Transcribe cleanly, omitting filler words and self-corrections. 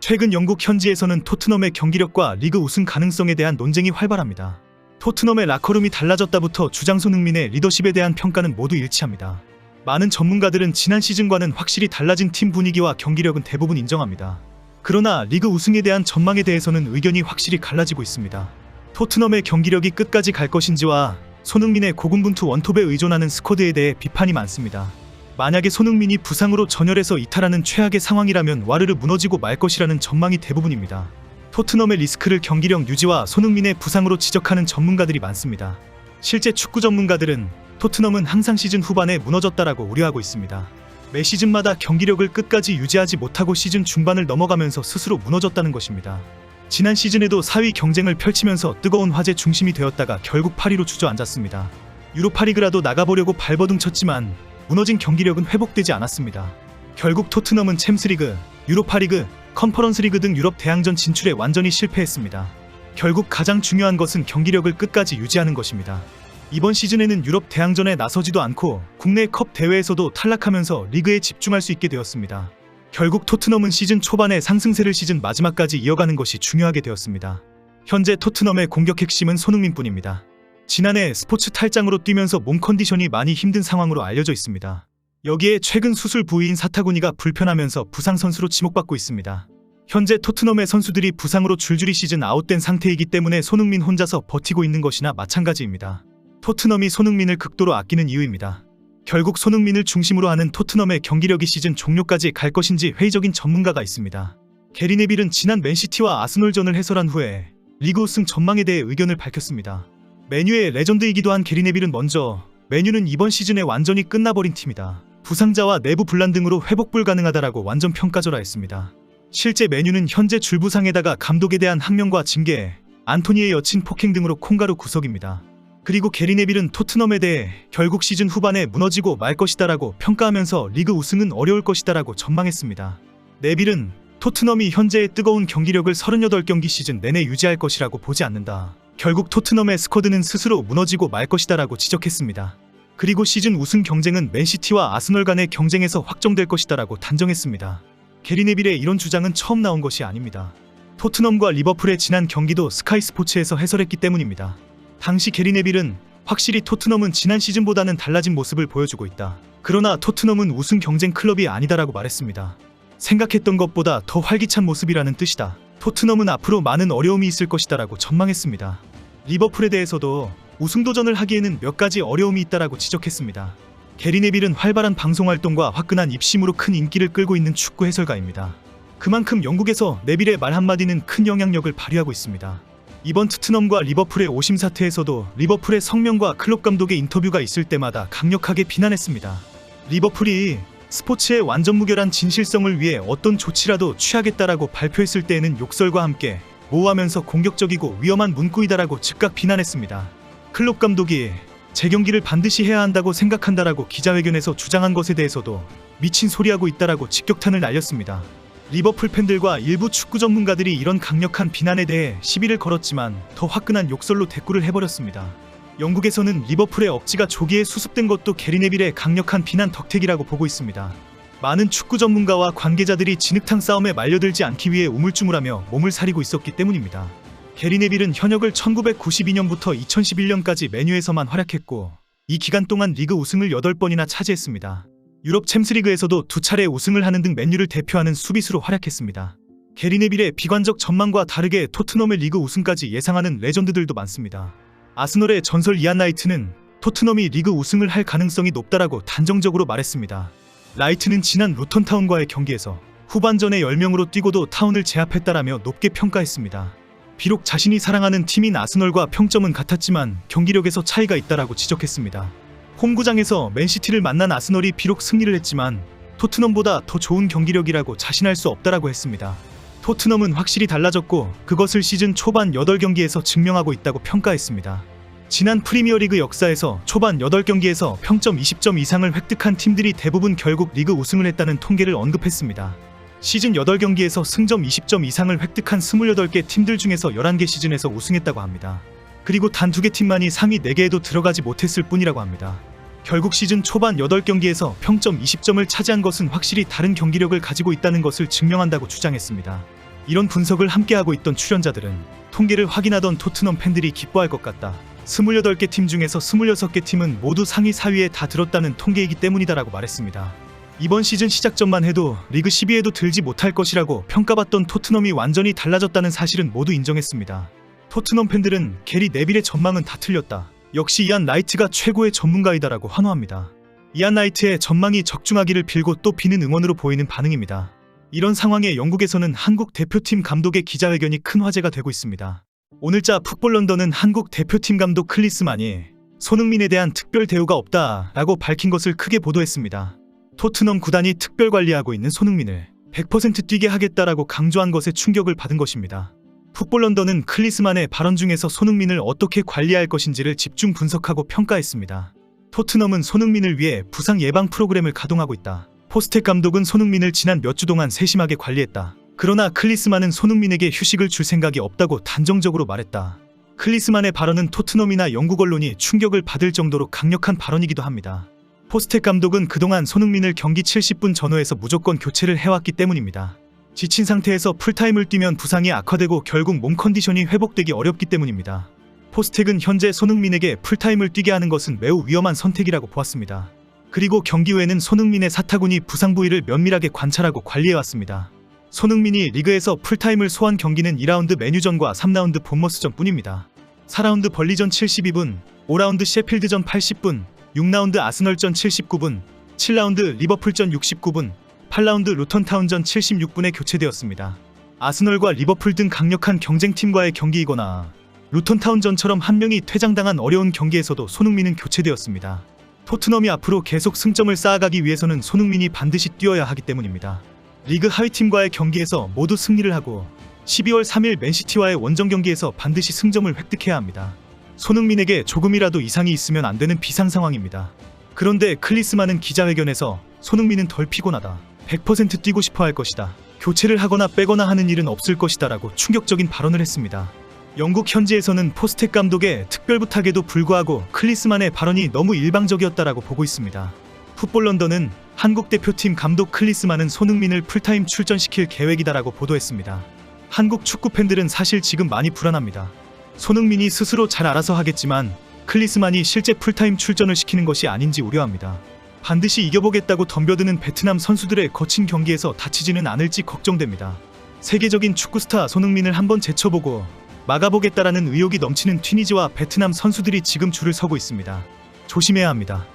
최근 영국 현지에서는 토트넘의 경기력과 리그 우승 가능성에 대한 논쟁이 활발합니다. 토트넘의 라커룸이 달라졌다부터 주장 손흥민의 리더십에 대한 평가는 모두 일치합니다. 많은 전문가들은 지난 시즌과는 확실히 달라진 팀 분위기와 경기력은 대부분 인정합니다. 그러나 리그 우승에 대한 전망에 대해서는 의견이 확실히 갈라지고 있습니다. 토트넘의 경기력이 끝까지 갈 것인지와 손흥민의 고군분투 원톱에 의존하는 스쿼드에 대해 비판이 많습니다. 만약에 손흥민이 부상으로 전열에서 이탈하는 최악의 상황이라면 와르르 무너지고 말 것이라는 전망이 대부분입니다. 토트넘의 리스크를 경기력 유지와 손흥민의 부상으로 지적하는 전문가들이 많습니다. 실제 축구 전문가들은 토트넘은 항상 시즌 후반에 무너졌다라고 우려하고 있습니다. 매 시즌마다 경기력을 끝까지 유지하지 못하고 시즌 중반을 넘어가면서 스스로 무너졌다는 것입니다. 지난 시즌에도 4위 경쟁을 펼치면서 뜨거운 화제 중심이 되었다가 결국 8위로 주저앉았습니다. 유로파리그라도 나가보려고 발버둥쳤지만 무너진 경기력은 회복되지 않았습니다. 결국 토트넘은 챔스리그, 유로파리그, 컨퍼런스리그 등 유럽 대항전 진출에 완전히 실패했습니다. 결국 가장 중요한 것은 경기력을 끝까지 유지하는 것입니다. 이번 시즌에는 유럽 대항전에 나서지도 않고 국내 컵 대회에서도 탈락하면서 리그에 집중할 수 있게 되었습니다. 결국 토트넘은 시즌 초반에 상승세를 시즌 마지막까지 이어가는 것이 중요하게 되었습니다. 현재 토트넘의 공격 핵심은 손흥민뿐입니다. 지난해 스포츠 탈장으로 뛰면서 몸 컨디션이 많이 힘든 상황으로 알려져 있습니다. 여기에 최근 수술 부위인 사타구니가 불편하면서 부상 선수로 지목받고 있습니다. 현재 토트넘의 선수들이 부상으로 줄줄이 시즌 아웃된 상태이기 때문에 손흥민 혼자서 버티고 있는 것이나 마찬가지입니다. 토트넘이 손흥민을 극도로 아끼는 이유입니다. 결국 손흥민을 중심으로 하는 토트넘의 경기력이 시즌 종료까지 갈 것인지 회의적인 전문가가 있습니다. 게리 네빌은 지난 맨시티와 아스널전을 해설한 후에 리그 우승 전망에 대해 의견을 밝혔습니다. 맨유의 레전드이기도 한 게리 네빌은 먼저 맨유는 이번 시즌에 완전히 끝나버린 팀이다. 부상자와 내부 분란 등으로 회복 불가능하다라고 완전 평가절하했습니다. 실제 맨유는 현재 줄부상에다가 감독에 대한 항명과 징계, 안토니의 여친 폭행 등으로 콩가루 구석입니다. 그리고 게리 네빌은 토트넘에 대해 결국 시즌 후반에 무너지고 말 것이다라고 평가하면서 리그 우승은 어려울 것이다라고 전망했습니다. 네빌은 토트넘이 현재의 뜨거운 경기력을 38경기 시즌 내내 유지할 것이라고 보지 않는다. 결국 토트넘의 스쿼드는 스스로 무너지고 말 것이다라고 지적했습니다. 그리고 시즌 우승 경쟁은 맨시티와 아스널 간의 경쟁에서 확정될 것이다라고 단정했습니다. 게리 네빌의 이런 주장은 처음 나온 것이 아닙니다. 토트넘과 리버풀의 지난 경기도 스카이 스포츠에서 해설했기 때문입니다. 당시 게리 네빌은 확실히 토트넘은 지난 시즌보다는 달라진 모습을 보여주고 있다. 그러나 토트넘은 우승 경쟁 클럽이 아니다라고 말했습니다. 생각했던 것보다 더 활기찬 모습이라는 뜻이다. 토트넘은 앞으로 많은 어려움이 있을 것이다라고 전망했습니다. 리버풀에 대해서도 우승 도전을 하기에는 몇 가지 어려움이 있다라고 지적했습니다. 게리 네빌은 활발한 방송활동과 화끈한 입심으로 큰 인기를 끌고 있는 축구 해설가입니다. 그만큼 영국에서 네빌의 말 한마디는 큰 영향력을 발휘하고 있습니다. 이번 토트넘과 리버풀의 오심 사태에서도 리버풀의 성명과 클롭 감독의 인터뷰가 있을 때마다 강력하게 비난했습니다. 리버풀이 스포츠의 완전 무결한 진실성을 위해 어떤 조치라도 취하겠다라고 발표했을 때에는 욕설과 함께 모호하면서 공격적이고 위험한 문구이다라고 즉각 비난했습니다. 클롭 감독이 재경기를 반드시 해야 한다고 생각한다라고 기자회견에서 주장한 것에 대해서도 미친 소리하고 있다라고 직격탄을 날렸습니다. 리버풀 팬들과 일부 축구 전문가들이 이런 강력한 비난에 대해 시비를 걸었지만 더 화끈한 욕설로 대꾸를 해버렸습니다. 영국에서는 리버풀의 억지가 조기에 수습된 것도 게리 네빌의 강력한 비난 덕택이라고 보고 있습니다. 많은 축구 전문가와 관계자들이 진흙탕 싸움에 말려들지 않기 위해 우물쭈물하며 몸을 사리고 있었기 때문입니다. 게리 네빌은 현역을 1992년부터 2011년까지 맨유에서만 활약했고 이 기간 동안 리그 우승을 8번이나 차지했습니다. 유럽 챔스리그에서도 2차례 우승을 하는 등 맨유를 대표하는 수비수로 활약했습니다. 게리 네빌의 비관적 전망과 다르게 토트넘의 리그 우승까지 예상하는 레전드들도 많습니다. 아스널의 전설 이안 라이트는 토트넘이 리그 우승을 할 가능성이 높다라고 단정적으로 말했습니다. 라이트는 지난 루턴타운과의 경기에서 후반전에 10명으로 뛰고도 타운을 제압했다라며 높게 평가했습니다. 비록 자신이 사랑하는 팀인 아스널과 평점은 같았지만 경기력에서 차이가 있다라고 지적했습니다. 홈구장에서 맨시티를 만난 아스널이 비록 승리를 했지만 토트넘보다 더 좋은 경기력이라고 자신할 수 없다라고 했습니다. 토트넘은 확실히 달라졌고 그것을 시즌 초반 8경기에서 증명하고 있다고 평가했습니다. 지난 프리미어리그 역사에서 초반 8경기에서 평점 20점 이상을 획득한 팀들이 대부분 결국 리그 우승을 했다는 통계를 언급했습니다. 시즌 8경기에서 승점 20점 이상을 획득한 28개 팀들 중에서 11개 시즌에서 우승했다고 합니다. 그리고 단 2개 팀만이 상위 4개에도 들어가지 못했을 뿐이라고 합니다. 결국 시즌 초반 8경기에서 평점 20점을 차지한 것은 확실히 다른 경기력을 가지고 있다는 것을 증명한다고 주장했습니다. 이런 분석을 함께하고 있던 출연자들은 통계를 확인하던 토트넘 팬들이 기뻐할 것 같다. 28개 팀 중에서 26개 팀은 모두 상위 4위에 다 들었다는 통계이기 때문이다라고 말했습니다. 이번 시즌 시작 전만 해도 리그 10위에도 들지 못할 것이라고 평가받던 토트넘이 완전히 달라졌다는 사실은 모두 인정했습니다. 토트넘 팬들은 게리 네빌의 전망은 다 틀렸다. 역시 이안 라이트가 최고의 전문가이다라고 환호합니다. 이안 라이트의 전망이 적중하기를 빌고 또 비는 응원으로 보이는 반응입니다. 이런 상황에 영국에서는 한국 대표팀 감독의 기자회견이 큰 화제가 되고 있습니다. 오늘자 풋볼 런던은 한국 대표팀 감독 클리스만이 손흥민에 대한 특별 대우가 없다라고 밝힌 것을 크게 보도했습니다. 토트넘 구단이 특별 관리하고 있는 손흥민을 100% 뛰게 하겠다라고 강조한 것에 충격을 받은 것입니다. 풋볼 런던은 클리스만의 발언 중에서 손흥민을 어떻게 관리할 것인지를 집중 분석하고 평가했습니다. 토트넘은 손흥민을 위해 부상 예방 프로그램을 가동하고 있다. 포스텍 감독은 손흥민을 지난 몇 주 동안 세심하게 관리했다. 그러나 클리스만은 손흥민에게 휴식을 줄 생각이 없다고 단정적으로 말했다. 클리스만의 발언은 토트넘이나 영국 언론이 충격을 받을 정도로 강력한 발언이기도 합니다. 포스텍 감독은 그동안 손흥민을 경기 70분 전후에서 무조건 교체를 해왔기 때문입니다. 지친 상태에서 풀타임을 뛰면 부상이 악화되고 결국 몸 컨디션이 회복되기 어렵기 때문입니다. 포스텍은 현재 손흥민에게 풀타임을 뛰게 하는 것은 매우 위험한 선택이라고 보았습니다. 그리고 경기 후에는 손흥민의 사타구니 부상 부위를 면밀하게 관찰하고 관리해왔습니다. 손흥민이 리그에서 풀타임을 소화한 경기는 2라운드 맨유전과 3라운드 본머스전 뿐입니다. 4라운드 벌리전 72분, 5라운드 셰필드전 80분, 6라운드 아스널전 79분, 7라운드 리버풀전 69분, 8라운드 루턴타운전 76분에 교체되었습니다. 아스널과 리버풀 등 강력한 경쟁팀과의 경기이거나 루턴타운전처럼 한 명이 퇴장당한 어려운 경기에서도 손흥민은 교체되었습니다. 토트넘이 앞으로 계속 승점을 쌓아가기 위해서는 손흥민이 반드시 뛰어야 하기 때문입니다. 리그 하위팀과의 경기에서 모두 승리를 하고 12월 3일 맨시티와의 원정 경기에서 반드시 승점을 획득해야 합니다. 손흥민에게 조금이라도 이상이 있으면 안 되는 비상 상황입니다. 그런데 클리스만은 기자회견에서 손흥민은 덜 피곤하다. 100% 뛰고 싶어 할 것이다. 교체를 하거나 빼거나 하는 일은 없을 것이다 라고 충격적인 발언을 했습니다. 영국 현지에서는 포스텍 감독의 특별 부탁에도 불구하고 클리스만의 발언이 너무 일방적이었다라고 보고 있습니다. 풋볼 런던은 한국 대표팀 감독 클리스만은 손흥민을 풀타임 출전시킬 계획이다라고 보도했습니다. 한국 축구 팬들은 사실 지금 많이 불안합니다. 손흥민이 스스로 잘 알아서 하겠지만 클리스만이 실제 풀타임 출전을 시키는 것이 아닌지 우려합니다. 반드시 이겨보겠다고 덤벼드는 베트남 선수들의 거친 경기에서 다치지는 않을지 걱정됩니다. 세계적인 축구 스타 손흥민을 한번 제쳐보고 막아보겠다라는 의욕이 넘치는 튀니지와 베트남 선수들이 지금 줄을 서고 있습니다. 조심해야 합니다.